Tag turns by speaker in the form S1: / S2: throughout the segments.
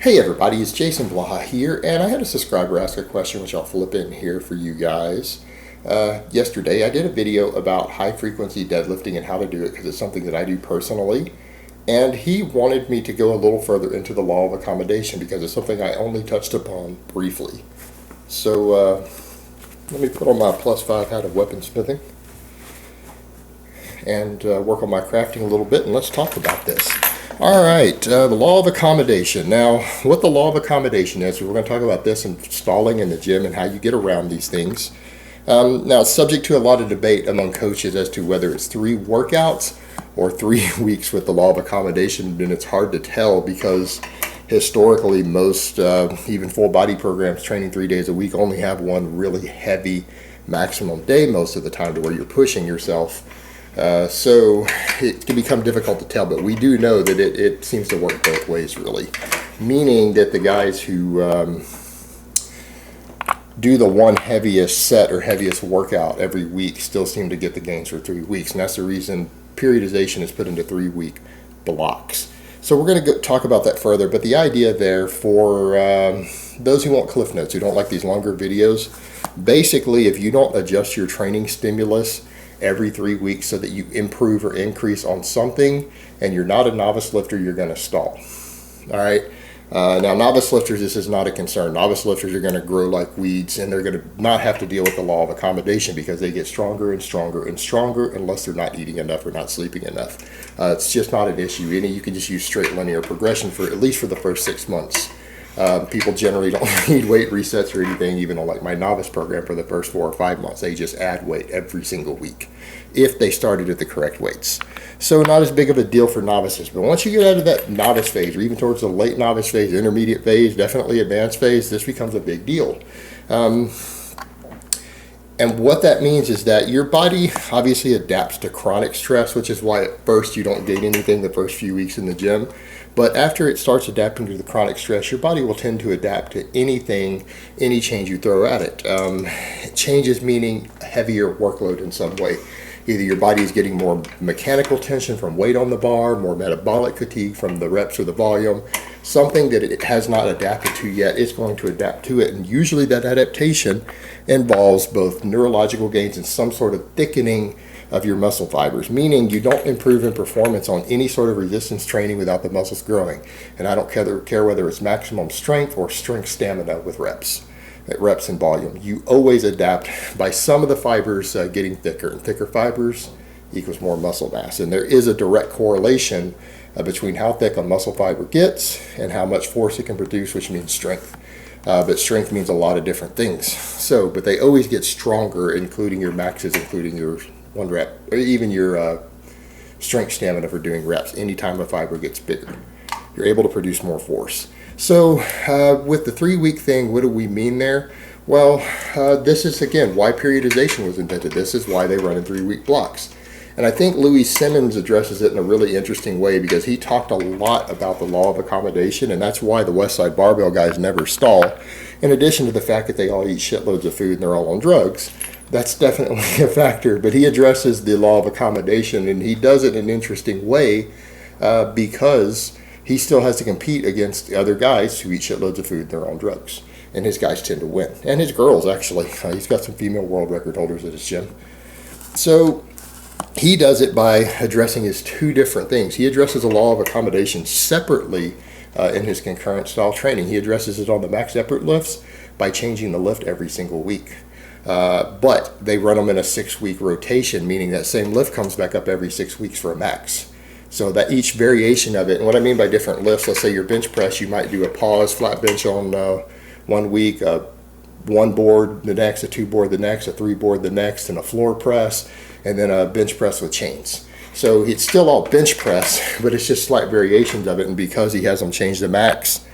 S1: Hey everybody, it's Jason Blaha here, and I had a subscriber ask a question which I'll flip in here for you guys. Yesterday I did a video about high frequency deadlifting and how to do it because it's something that I do personally, and he wanted me to go a little further into the law of accommodation because it's something I only touched upon briefly. So let me put on my +5 hat of weaponsmithing and work on my crafting a little bit, and let's talk about this. All right, the law of accommodation. Now, what the law of accommodation is, we're going to talk about this and stalling in the gym and how you get around these things. Now, it's subject to a lot of debate among coaches as to whether it's 3 workouts or 3 weeks with the law of accommodation, and it's hard to tell because historically most even full body programs training 3 days a week only have one really heavy maximum day most of the time to where you're pushing yourself. So it can become difficult to tell, but we do know that it seems to work both ways, really. Meaning that the guys who do the one heaviest set or heaviest workout every week still seem to get the gains for 3 weeks, and that's the reason periodization is put into 3-week blocks. So we're going to talk about that further, but the idea there for those who want cliff notes, who don't like these longer videos, basically if you don't adjust your training stimulus every 3 weeks so that you improve or increase on something, and you're not a novice lifter, you're going to stall. All right. Now, novice lifters, this is not a concern. Novice lifters are going to grow like weeds, and they're going to not have to deal with the law of accommodation because they get stronger and stronger and stronger unless they're not eating enough or not sleeping enough. It's just not an issue. You can just use straight linear progression for at least for the first 6 months. People generally don't need weight resets or anything, even on like my novice program for the first 4 or 5 months. They just add weight every single week if they started at the correct weights. So not as big of a deal for novices. But once you get out of that novice phase, or even towards the late novice phase, intermediate phase, definitely advanced phase, this becomes a big deal. And what that means is that your body obviously adapts to chronic stress, which is why at first you don't gain anything the first few weeks in the gym. But after it starts adapting to the chronic stress, your body will tend to adapt to anything, any change you throw at it. Changes meaning a heavier workload in some way. Either your body is getting more mechanical tension from weight on the bar, more metabolic fatigue from the reps or the volume, something that it has not adapted to yet, it's going to adapt to it. And usually that adaptation involves both neurological gains and some sort of thickening of your muscle fibers, meaning you don't improve in performance on any sort of resistance training without the muscles growing. And I don't care whether it's maximum strength or strength stamina with reps and volume. You always adapt by some of the fibers getting thicker, and thicker fibers equals more muscle mass. And there is a direct correlation between how thick a muscle fiber gets and how much force it can produce, which means strength. But strength means a lot of different things. But they always get stronger, including your maxes, including your 1 rep, or even your strength stamina for doing reps. Anytime a fiber gets bigger, you're able to produce more force. So with the 3-week thing, what do we mean there? Well, this is, again, why periodization was invented. This is why they run in 3-week blocks. And I think Louis Simmons addresses it in a really interesting way because he talked a lot about the law of accommodation, and that's why the Westside Barbell guys never stall. In addition to the fact that they all eat shitloads of food and they're all on drugs, that's definitely a factor. But he addresses the law of accommodation, and he does it in an interesting way because he still has to compete against the other guys who eat shitloads of food and they're on drugs. And his guys tend to win. And his girls, actually. He's got some female world record holders at his gym. So he does it by addressing his 2 different things. He addresses the law of accommodation separately in his concurrent style training. He addresses it on the max effort lifts by changing the lift every single week. But they run them in a 6-week rotation, meaning that same lift comes back up every 6 weeks for a max. So that each variation of it, and what I mean by different lifts, let's say your bench press, you might do a pause flat bench on 1 week, 1 board the next, a 2 board the next, a 3 board the next, and a floor press, and then a bench press with chains. So it's still all bench press, but it's just slight variations of it, and because he has them change the max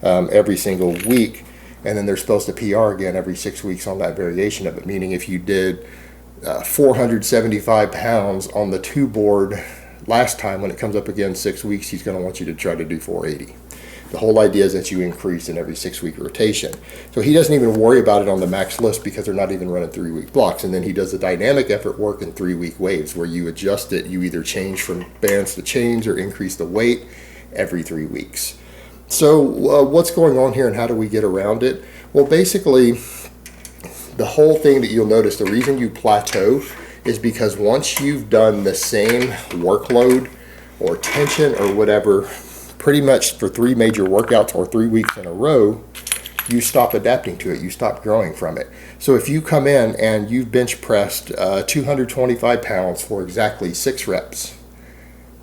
S1: every single week, and then they're supposed to PR again every 6 weeks on that variation of it, meaning if you did 475 pounds on the 2 board last time, when it comes up again 6 weeks, he's going to want you to try to do 480. The whole idea is that you increase in every 6-week rotation. So he doesn't even worry about it on the max list because they're not even running 3-week blocks. And then he does the dynamic effort work in 3-week waves where you adjust it. You either change from bands to chains or increase the weight every 3 weeks. So what's going on here and how do we get around it? Well, basically, the whole thing that you'll notice, the reason you plateau is because once you've done the same workload or tension or whatever, pretty much for 3 major workouts or 3 weeks in a row, you stop adapting to it. You stop growing from it. So if you come in and you've bench pressed 225 pounds for exactly 6 reps,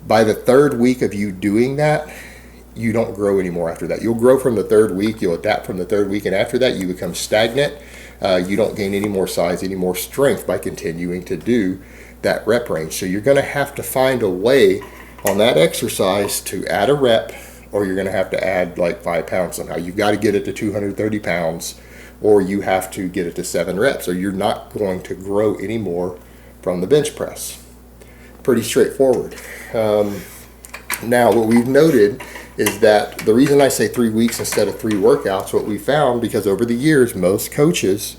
S1: by the 3rd week of you doing that, you don't grow anymore after that. You'll grow from the 3rd week, you'll adapt from the 3rd week, and after that you become stagnant. You don't gain any more size, any more strength by continuing to do that rep range. So you're going to have to find a way on that exercise to add a rep, or you're going to have to add like 5 pounds somehow. You've got to get it to 230 pounds, or you have to get it to 7 reps, or you're not going to grow anymore from the bench press. Pretty straightforward. Now, what we've noted is that the reason I say 3 weeks instead of 3 workouts, what we found, because over the years, most coaches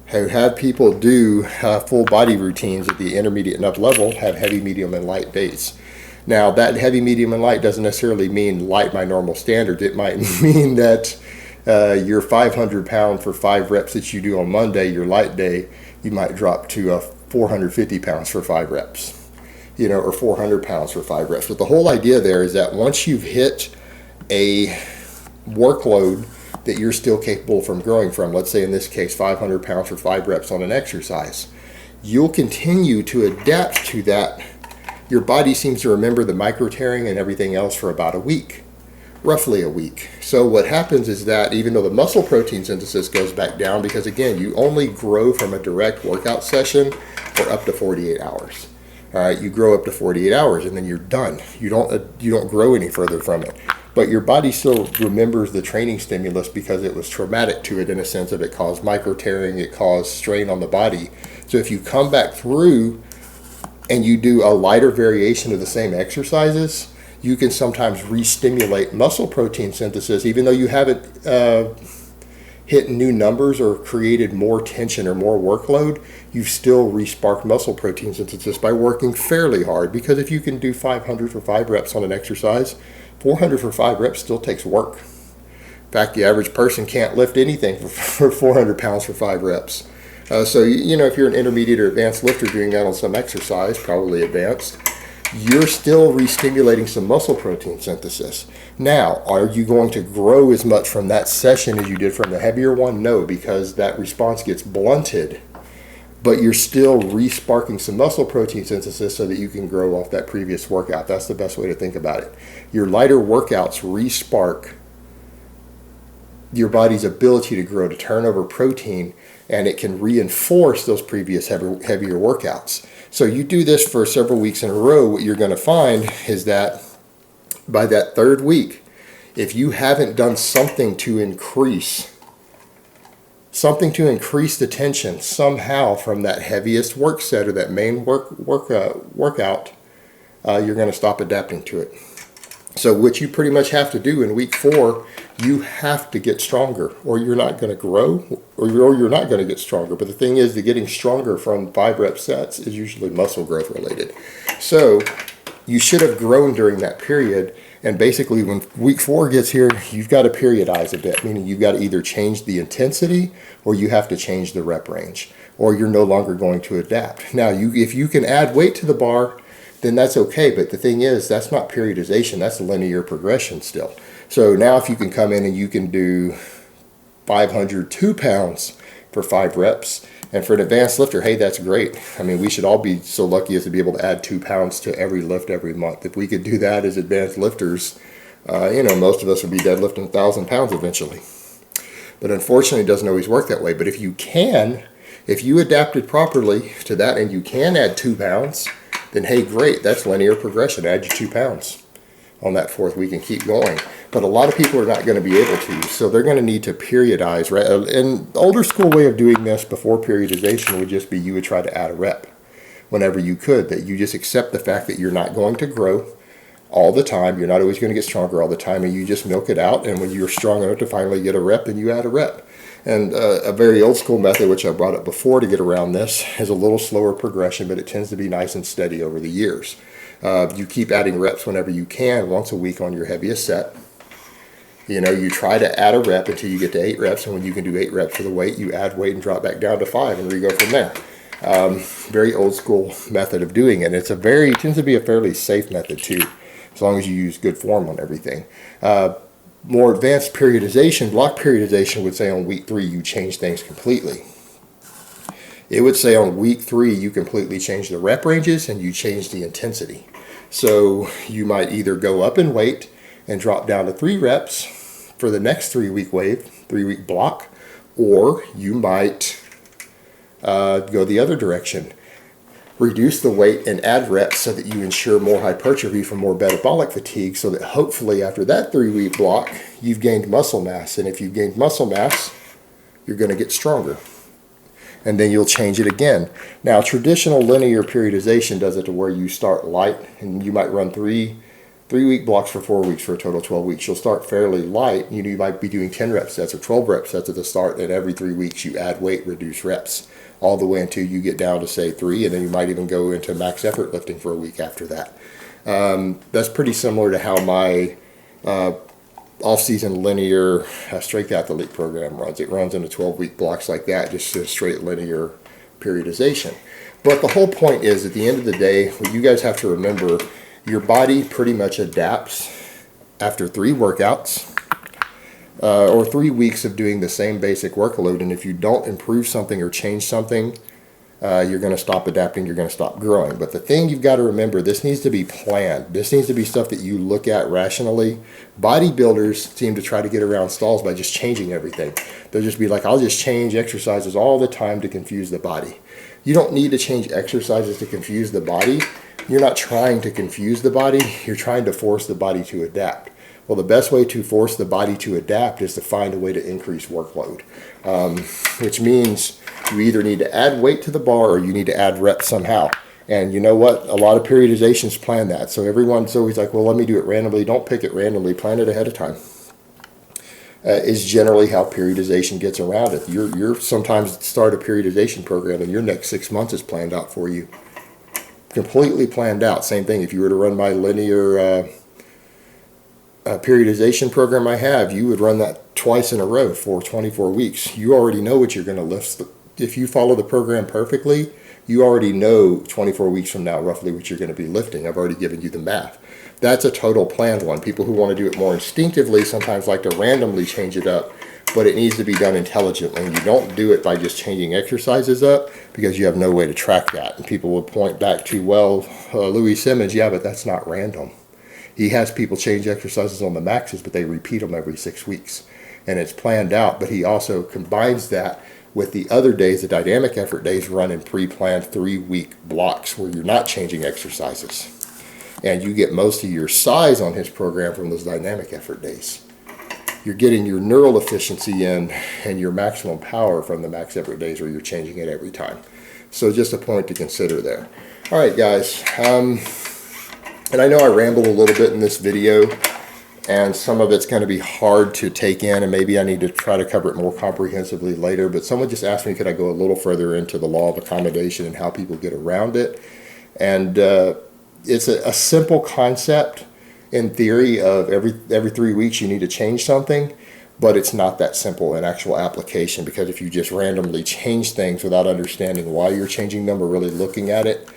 S1: who have people do full body routines at the intermediate and up level have heavy, medium, and light days. Now, that heavy, medium, and light doesn't necessarily mean light by normal standards. It might mean that your 500 pound for 5 reps that you do on Monday, your light day, you might drop to 450 pounds for 5 reps. Or 400 pounds for 5 reps. But the whole idea there is that once you've hit a workload that you're still capable from growing from, let's say in this case 500 pounds for 5 reps on an exercise, you'll continue to adapt to that. Your body seems to remember the micro tearing and everything else for about a week, roughly a week. So what happens is that even though the muscle protein synthesis goes back down, because again, you only grow from a direct workout session for up to 48 hours. All right, you grow up to 48 hours and then you're done. You don't grow any further from it. But your body still remembers the training stimulus because it was traumatic to it, in a sense of it caused micro tearing, it caused strain on the body. So if you come back through and you do a lighter variation of the same exercises, you can sometimes re-stimulate muscle protein synthesis, even though you haven't hit new numbers or created more tension or more workload. You've still re-sparked muscle protein synthesis by working fairly hard, because if you can do 500 for 5 reps on an exercise, 400 for 5 reps still takes work. In fact, the average person can't lift anything for 400 pounds for 5 reps. So if you're an intermediate or advanced lifter doing that on some exercise, probably advanced, you're still re-stimulating some muscle protein synthesis. Now, are you going to grow as much from that session as you did from the heavier one? No, because that response gets blunted, but you're still re-sparking some muscle protein synthesis so that you can grow off that previous workout. That's the best way to think about it. Your lighter workouts re-spark your body's ability to grow, to turn over protein, and it can reinforce those previous heavier workouts. So you do this for several weeks in a row, what you're going to find is that by that 3rd week, if you haven't done something to increase the tension somehow from that heaviest work set or that main workout, you're going to stop adapting to it. So what you pretty much have to do in week 4, you have to get stronger, or you're not going to grow, or you're not going to get stronger. But the thing is that getting stronger from 5 rep sets is usually muscle growth related. So you should have grown during that period. And basically when week 4 gets here, you've got to periodize a bit, meaning you've got to either change the intensity or you have to change the rep range, or you're no longer going to adapt. Now, if you can add weight to the bar, then that's okay. But the thing is, that's not periodization. That's linear progression still. So now if you can come in and you can do 502 pounds for 5 reps, and for an advanced lifter, hey, that's great. I mean, we should all be so lucky as to be able to add 2 pounds to every lift every month. If we could do that as advanced lifters, most of us would be deadlifting 1,000 pounds eventually. But unfortunately, it doesn't always work that way. But if you adapted properly to that and you can add 2 pounds, then hey, great, that's linear progression. Add your 2 pounds on that 4th week and keep going. But a lot of people are not going to be able to, so they're going to need to periodize, right? And the older school way of doing this before periodization would just be you would try to add a rep whenever you could, that you just accept the fact that you're not going to grow all the time, you're not always going to get stronger all the time, and you just milk it out, and when you're strong enough to finally get a rep, then you add a rep. And a very old school method, which I brought up before to get around this, is a little slower progression, but it tends to be nice and steady over the years. You keep adding reps whenever you can, once a week on your heaviest set. You try to add a rep until you get to 8 reps, and when you can do 8 reps for the weight, you add weight and drop back down to 5, and we go from there. Very old school method of doing it. It tends to be a fairly safe method too, as long as you use good form on everything. More advanced periodization, block periodization, would say on week 3 you change things completely. It would say on week 3 you completely change the rep ranges and you change the intensity. So you might either go up in weight and drop down to 3 reps for the next 3-week wave, 3-week block, or you might go the other direction. Reduce the weight and add reps so that you ensure more hypertrophy from more metabolic fatigue, so that hopefully after that 3-week block you've gained muscle mass, and if you've gained muscle mass you're going to get stronger, and then you'll change it again. Now traditional linear periodization does it to where you start light, and you might run 3-week blocks for 4 weeks for a total of 12 weeks. You'll start fairly light. You might be doing 10 rep sets or 12 rep sets at the start, and every 3 weeks you add weight, reduce reps, all the way until you get down to say 3, and then you might even go into max effort lifting for a week after that. That's pretty similar to how my off-season linear strength athlete program runs. It runs into 12-week blocks like that, just a straight linear periodization. But the whole point is, at the end of the day, what you guys have to remember, your body pretty much adapts after 3 workouts or 3 weeks of doing the same basic workload. And if you don't improve something or change something, you're going to stop adapting, you're going to stop growing. But the thing you've got to remember, this needs to be planned. This needs to be stuff that you look at rationally. Bodybuilders seem to try to get around stalls by just changing everything. They'll just be like, I'll just change exercises all the time to confuse the body. You don't need to change exercises to confuse the body. You're not trying to confuse the body, you're trying to force the body to adapt. Well, the best way to force the body to adapt is to find a way to increase workload, which means you either need to add weight to the bar or you need to add reps somehow. And you know what? A lot of periodizations plan that. So everyone's always like, well, let me do it randomly. Don't pick it randomly, plan it ahead of time. Is generally how periodization gets around it. You're sometimes start a periodization program and your next 6 months is planned out for you. Completely planned out. Same thing if you were to run my linear periodization program I have, you would run that twice in a row for 24 weeks. You already know what you're going to lift. If you follow the program perfectly, you already know 24 weeks from now roughly what you're going to be lifting. I've already given you the math. That's a total planned one. People who want to do it more instinctively sometimes like to randomly change it up, but it needs to be done intelligently. And you don't do it by just changing exercises up, because you have no way to track that. And people will point back to, well, Louis Simmons, yeah, but that's not random. He has people change exercises on the maxes, but they repeat them every 6 weeks. And it's planned out, but he also combines that with the other days, the dynamic effort days, run in pre-planned 3-week blocks where you're not changing exercises. And you get most of your size on his program from those dynamic effort days. You're getting your neural efficiency in and your maximum power from the max effort days where you're changing it every time. So just a point to consider there. All right, guys. And I know I rambled a little bit in this video, and some of it's going to be hard to take in, and maybe I need to try to cover it more comprehensively later. But someone just asked me, could I go a little further into the law of accommodation and how people get around it? And it's a simple concept in theory of every 3 weeks you need to change something, but it's not that simple in actual application, because if you just randomly change things without understanding why you're changing them or really looking at it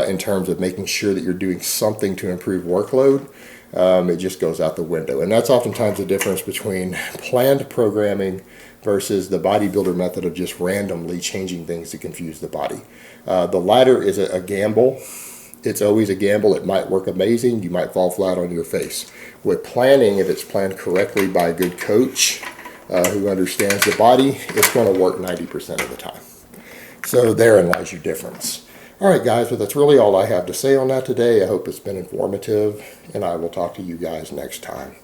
S1: in terms of making sure that you're doing something to improve workload, it just goes out the window. And that's oftentimes the difference between planned programming versus the bodybuilder method of just randomly changing things to confuse the body. The latter is a gamble. It's always a gamble. It might work amazing. You might fall flat on your face. With planning, if it's planned correctly by a good coach who understands the body, it's going to work 90% of the time. So therein lies your difference. All right, guys, well, that's really all I have to say on that today. I hope it's been informative, and I will talk to you guys next time.